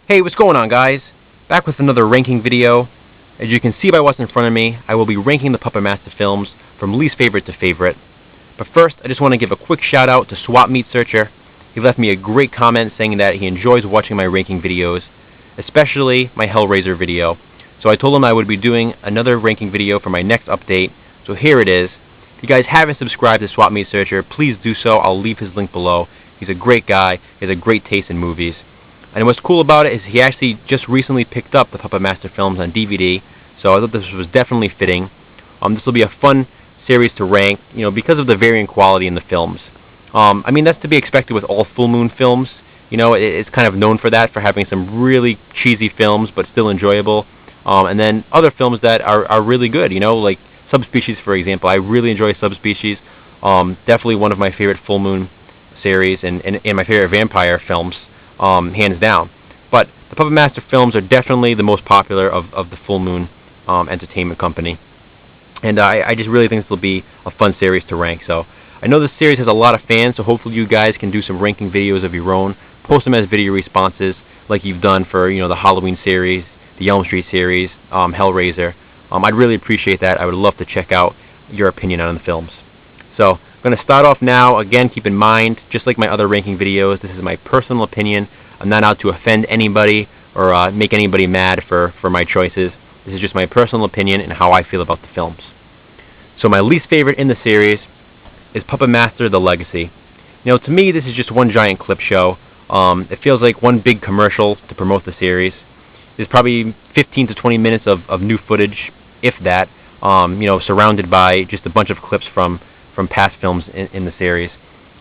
Hey, what's going on, guys? Back with another ranking video. As you can see by what's in front of me, I will be ranking the Puppet Master films from least favorite to favorite. But first, I just want to give a quick shout out to Swap Meat Searcher. He left me a great comment saying that he enjoys watching my ranking videos, especially my Hellraiser video. So I told him I would be doing another ranking video for my next update. So here it is. If you guys haven't subscribed to Swap Meat Searcher, please do so. I'll leave his link below. He's a great guy. He has a great taste in movies. And what's cool about it is he actually just recently picked up the Puppet Master films on DVD, so I thought this was definitely fitting. This will be a fun series to rank, because of the varying quality in the films. I mean, that's to be expected with all full moon films. It's kind of known for that, for having some really cheesy films, but still enjoyable. And then other films that are really good, like Subspecies, for example. I really enjoy Subspecies. Definitely one of my favorite full moon series, and my favorite vampire films. Hands down. But the Puppet Master films are definitely the most popular of the Full Moon Entertainment Company. And I just really think this will be a fun series to rank. So I know this series has a lot of fans, so hopefully you guys can do some ranking videos of your own. Post them as video responses like you've done for the Halloween series, the Elm Street series, Hellraiser. I'd really appreciate that. I would love to check out your opinion on the films. So I'm going to start off now. Again, keep in mind, just like my other ranking videos, this is my personal opinion. I'm not out to offend anybody or make anybody mad for my choices. This is just my personal opinion and how I feel about the films. So my least favorite in the series is Puppet Master: The Legacy. To me, this is just one giant clip show. It feels like one big commercial to promote the series. There's probably 15 to 20 minutes of new footage, if that, surrounded by just a bunch of clips from past films in the series.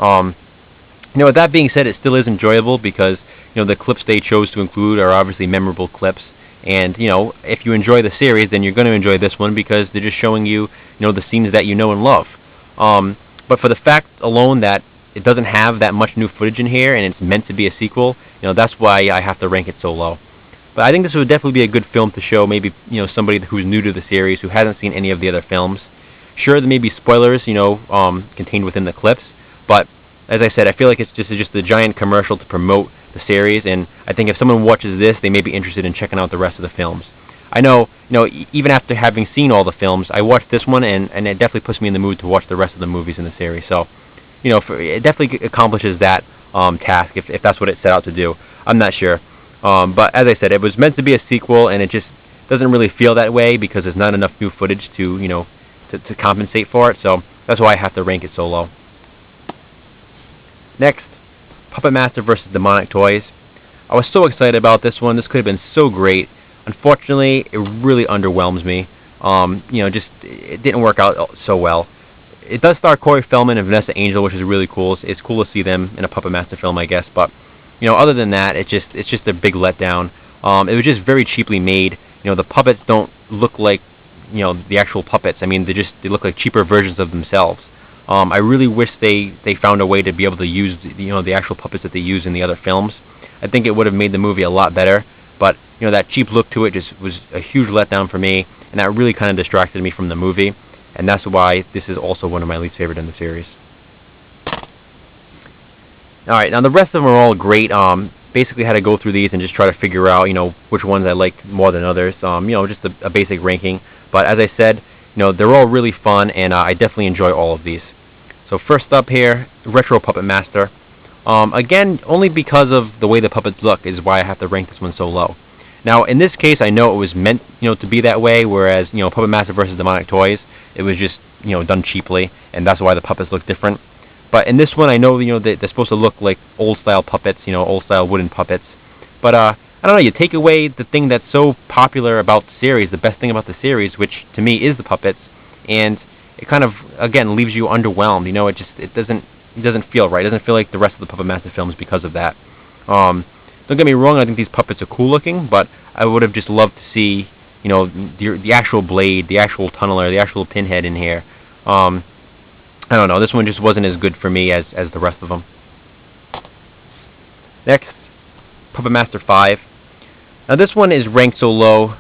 With that being said, it still is enjoyable because the clips they chose to include are obviously memorable clips, and if you enjoy the series, then you're going to enjoy this one because they're just showing you the scenes that you know and love. But for the fact alone that it doesn't have that much new footage in here and it's meant to be a sequel, that's why I have to rank it so low. But I think this would definitely be a good film to show maybe somebody who's new to the series who hasn't seen any of the other films. Sure, there may be spoilers, contained within the clips, but as I said, I feel like it's just a giant commercial to promote the series, and I think if someone watches this, they may be interested in checking out the rest of the films. I know, even after having seen all the films, I watched this one, and it definitely puts me in the mood to watch the rest of the movies in the series. So, it definitely accomplishes that task, if that's what it set out to do. I'm not sure. But as I said, it was meant to be a sequel, and it just doesn't really feel that way because there's not enough new footage to compensate for it, so that's why I have to rank it so low. Next, Puppet Master vs. Demonic Toys. I was so excited about this one. This could have been so great. Unfortunately, it really underwhelms me. It didn't work out so well. It does star Corey Feldman and Vanessa Angel, which is really cool. It's cool to see them in a Puppet Master film, I guess. But other than that, it's just a big letdown. It was just very cheaply made. The puppets don't look like the actual puppets. I mean, they look like cheaper versions of themselves. I really wish they found a way to be able to use the actual puppets that they use in the other films. I think it would have made the movie a lot better. But that cheap look to it just was a huge letdown for me, and that really kind of distracted me from the movie. And that's why this is also one of my least favorite in the series. Alright, now the rest of them are all great. Basically had to go through these and just try to figure out, which ones I liked more than others. Just a basic ranking. But as I said, they're all really fun, and I definitely enjoy all of these. So first up here, Retro Puppet Master. Again, only because of the way the puppets look is why I have to rank this one so low. Now, in this case, I know it was meant, to be that way, whereas, Puppet Master vs. Demonic Toys, it was just, done cheaply, and that's why the puppets look different. But in this one, I know, they're supposed to look like old-style puppets, old-style wooden puppets. But, I don't know, you take away the thing that's so popular about the series, the best thing about the series, which, to me, is the puppets, and it kind of, again, leaves you underwhelmed. It doesn't feel right. It doesn't feel like the rest of the Puppet Master films because of that. Don't get me wrong, I think these puppets are cool looking, but I would have just loved to see, the actual Blade, the actual Tunneler, the actual Pinhead in here. I don't know, this one just wasn't as good for me as the rest of them. Next, Puppet Master 5. Now this one is ranked so low,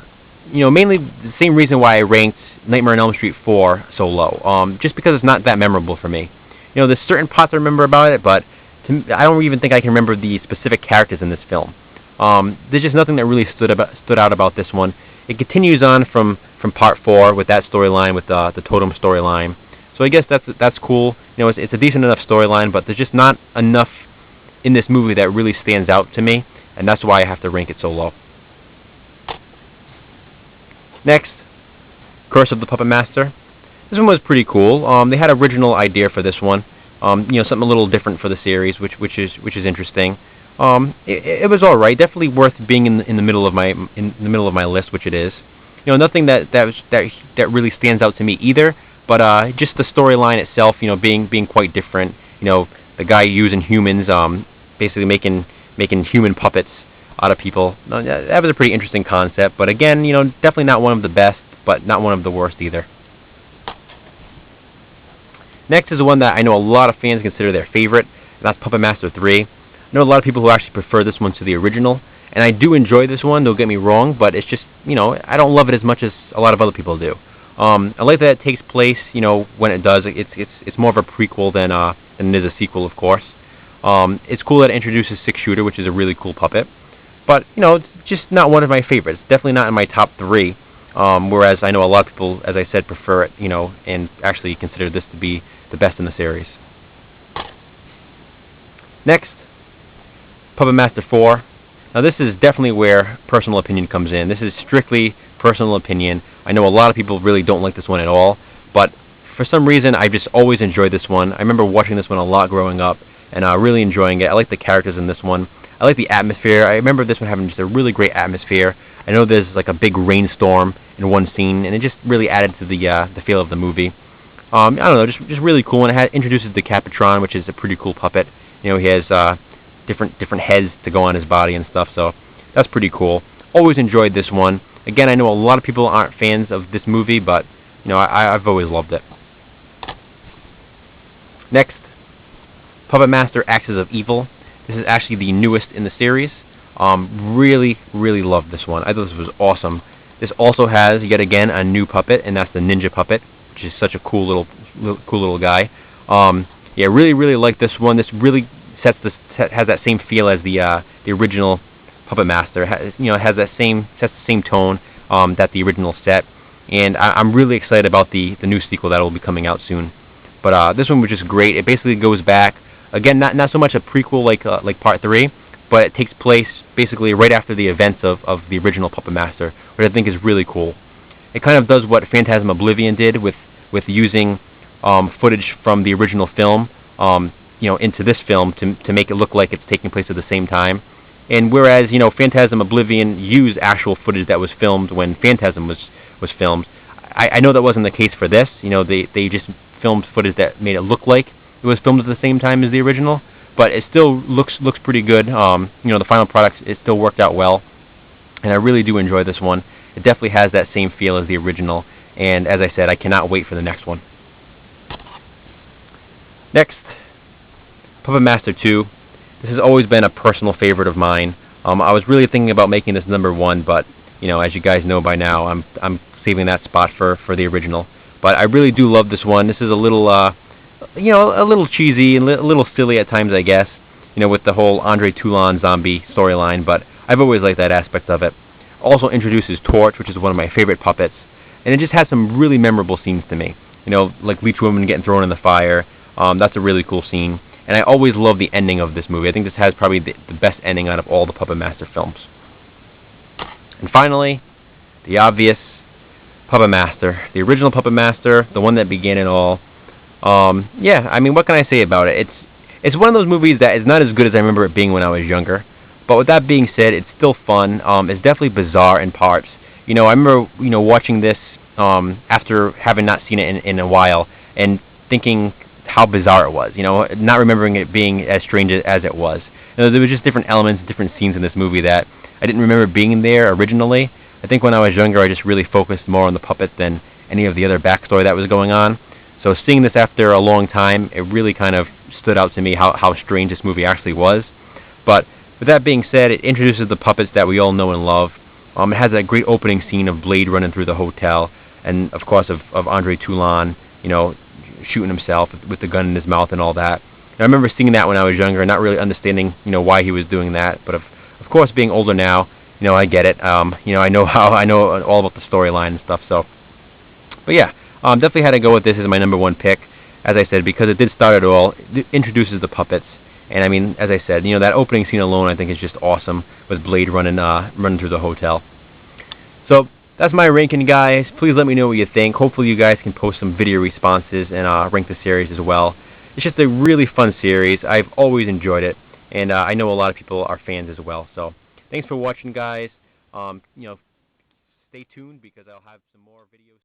mainly the same reason why I ranked Nightmare on Elm Street 4 so low, just because it's not that memorable for me. There's certain parts I remember about it, but I don't even think I can remember the specific characters in this film. There's just nothing that really stood out about this one. It continues on from part 4 with that storyline, with the totem storyline. So I guess that's cool. You know, it's a decent enough storyline, but there's just not enough in this movie that really stands out to me, and that's why I have to rank it so low. Next, Curse of the Puppet Master. This one was pretty cool. They had an original idea for this one. You know, something a little different for the series, which is interesting. It was all right. Definitely worth being in the middle of my list, which it is. You know, nothing that really stands out to me either. But just the storyline itself, you know, being quite different. You know, the guy using humans, basically making human puppets out of people. That was a pretty interesting concept. But again, you know, definitely not one of the best, but not one of the worst either. Next is the one that I know a lot of fans consider their favorite, and that's Puppet Master 3. I know a lot of people who actually prefer this one to the original, and I do enjoy this one, don't get me wrong, but it's just, you know, I don't love it as much as a lot of other people do. I like that it takes place, you know, when it does. It's more of a prequel than it is a sequel, of course. It's cool that it introduces Six Shooter, which is a really cool puppet. But, you know, it's just not one of my favorites. Definitely not in my top 3. Whereas I know a lot of people, as I said, prefer it, you know, and actually consider this to be the best in the series. Next, Puppet Master 4. Now this is definitely where personal opinion comes in. This is strictly personal opinion. I know a lot of people really don't like this one at all, but for some reason I've just always enjoyed this one. I remember watching this one a lot growing up, and really enjoying it. I like the characters in this one. I like the atmosphere. I remember this one having just a really great atmosphere. I know there's like a big rainstorm in one scene, and it just really added to the feel of the movie. I don't know, just really cool, and it introduces the Capitron, which is a pretty cool puppet. You know, he has different heads to go on his body and stuff, so that's pretty cool. Always enjoyed this one. Again, I know a lot of people aren't fans of this movie, but you know, I've always loved it. Next, Puppet Master Axis of Evil. This is actually the newest in the series. Really love this one. I thought this was awesome. This also has, yet again, a new puppet, and that's the Ninja Puppet, which is such a cool little guy. Yeah, really like this one. This really has that same feel as the original Puppet Master. You know, it has sets the same tone that the original set, and I'm really excited about the new sequel that will be coming out soon. But this one was just great. It basically goes back again, not so much a prequel like Part 3, but it takes place basically right after the events of the original Puppet Master, which I think is really cool. It kind of does what Phantasm Oblivion did with using footage from the original film, you know, into this film to make it look like it's taking place at the same time. And whereas, you know, Phantasm Oblivion used actual footage that was filmed when Phantasm was filmed, I know that wasn't the case for this. You know, they just filmed footage that made it look like it was filmed at the same time as the original, but it still looks pretty good. You know, the final product, it still worked out well, and I really do enjoy this one. It definitely has that same feel as the original, and as I said, I cannot wait for the next one. Next, Puppet Master 2. This has always been a personal favorite of mine. I was really thinking about making this number 1, but you know, as you guys know by now, I'm saving that spot for the original. But I really do love this one. This is a little, you know, a little cheesy and a little silly at times, I guess. You know, with the whole Andre Toulon zombie storyline, but I've always liked that aspect of it. Also introduces Torch, which is one of my favorite puppets, and it just has some really memorable scenes to me. You know, like Leech Woman getting thrown in the fire. That's a really cool scene. And I always love the ending of this movie. I think this has probably the best ending out of all the Puppet Master films. And finally, the obvious Puppet Master. The original Puppet Master, the one that began it all. Yeah, I mean, what can I say about it? It's one of those movies that is not as good as I remember it being when I was younger. But with that being said, it's still fun. It's definitely bizarre in parts. You know, I remember, you know, watching this after having not seen it in a while and thinking how bizarre it was, you know, not remembering it being as strange as it was. You know, there were just different elements, different scenes in this movie that I didn't remember being there originally. I think when I was younger, I just really focused more on the puppet than any of the other backstory that was going on. So seeing this after a long time, it really kind of stood out to me how strange this movie actually was. But with that being said, it introduces the puppets that we all know and love. It has that great opening scene of Blade running through the hotel, and of course of Andre Toulon, you know, shooting himself with the gun in his mouth and all that. And I remember seeing that when I was younger, not really understanding, you know, why he was doing that. But of course, being older now, you know, I get it. You know, I know all about the storyline and stuff. So, but yeah, definitely had to go with this as my #1 pick, as I said, because it did start it all. It introduces the puppets, and I mean, as I said, you know, that opening scene alone, I think, is just awesome with Blade running through the hotel. So that's my ranking, guys. Please let me know what you think. Hopefully you guys can post some video responses and rank the series as well. It's just a really fun series. I've always enjoyed it, and I know a lot of people are fans as well. So thanks for watching, guys. You know, stay tuned because I'll have some more videos.